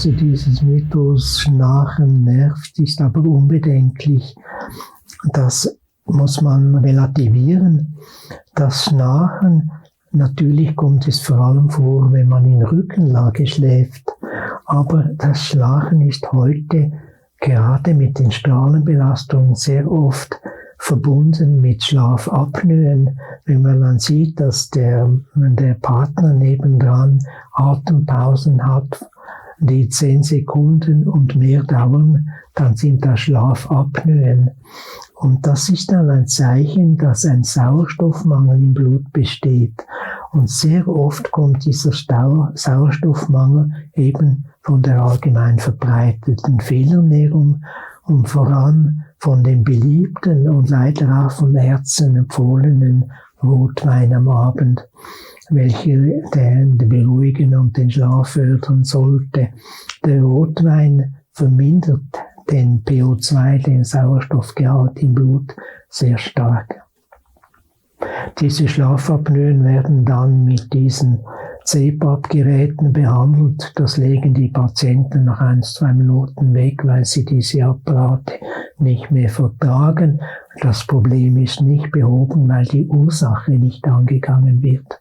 Also dieses Mythos Schnarchen nervt, ist aber unbedenklich. Das muss man relativieren. Das Schnarchen, natürlich kommt es vor allem vor, wenn man in Rückenlage schläft. Aber das Schnarchen ist heute gerade mit den Strahlenbelastungen sehr oft verbunden mit Schlafapnoen, wenn man dann sieht, dass der Partner nebendran Atempausen hat, die 10 Sekunden und mehr dauern, dann sind das Schlafapnoen. Und das ist dann ein Zeichen, dass ein Sauerstoffmangel im Blut besteht. Und sehr oft kommt dieser Sauerstoffmangel eben von der allgemein verbreiteten Fehlernährung und voran von dem beliebten und leider auch von Ärzten empfohlenen Rotwein am Abend, welcher den beruhigen und den Schlaf fördern sollte. Der Rotwein vermindert den PO2, den Sauerstoffgehalt im Blut, sehr stark. Diese Schlafapnoen werden dann mit diesen CPAP-Geräten behandelt. Das legen die Patienten nach 1-2 Minuten weg, weil sie diese Apparate nicht mehr vertragen. Das Problem ist nicht behoben, weil die Ursache nicht angegangen wird.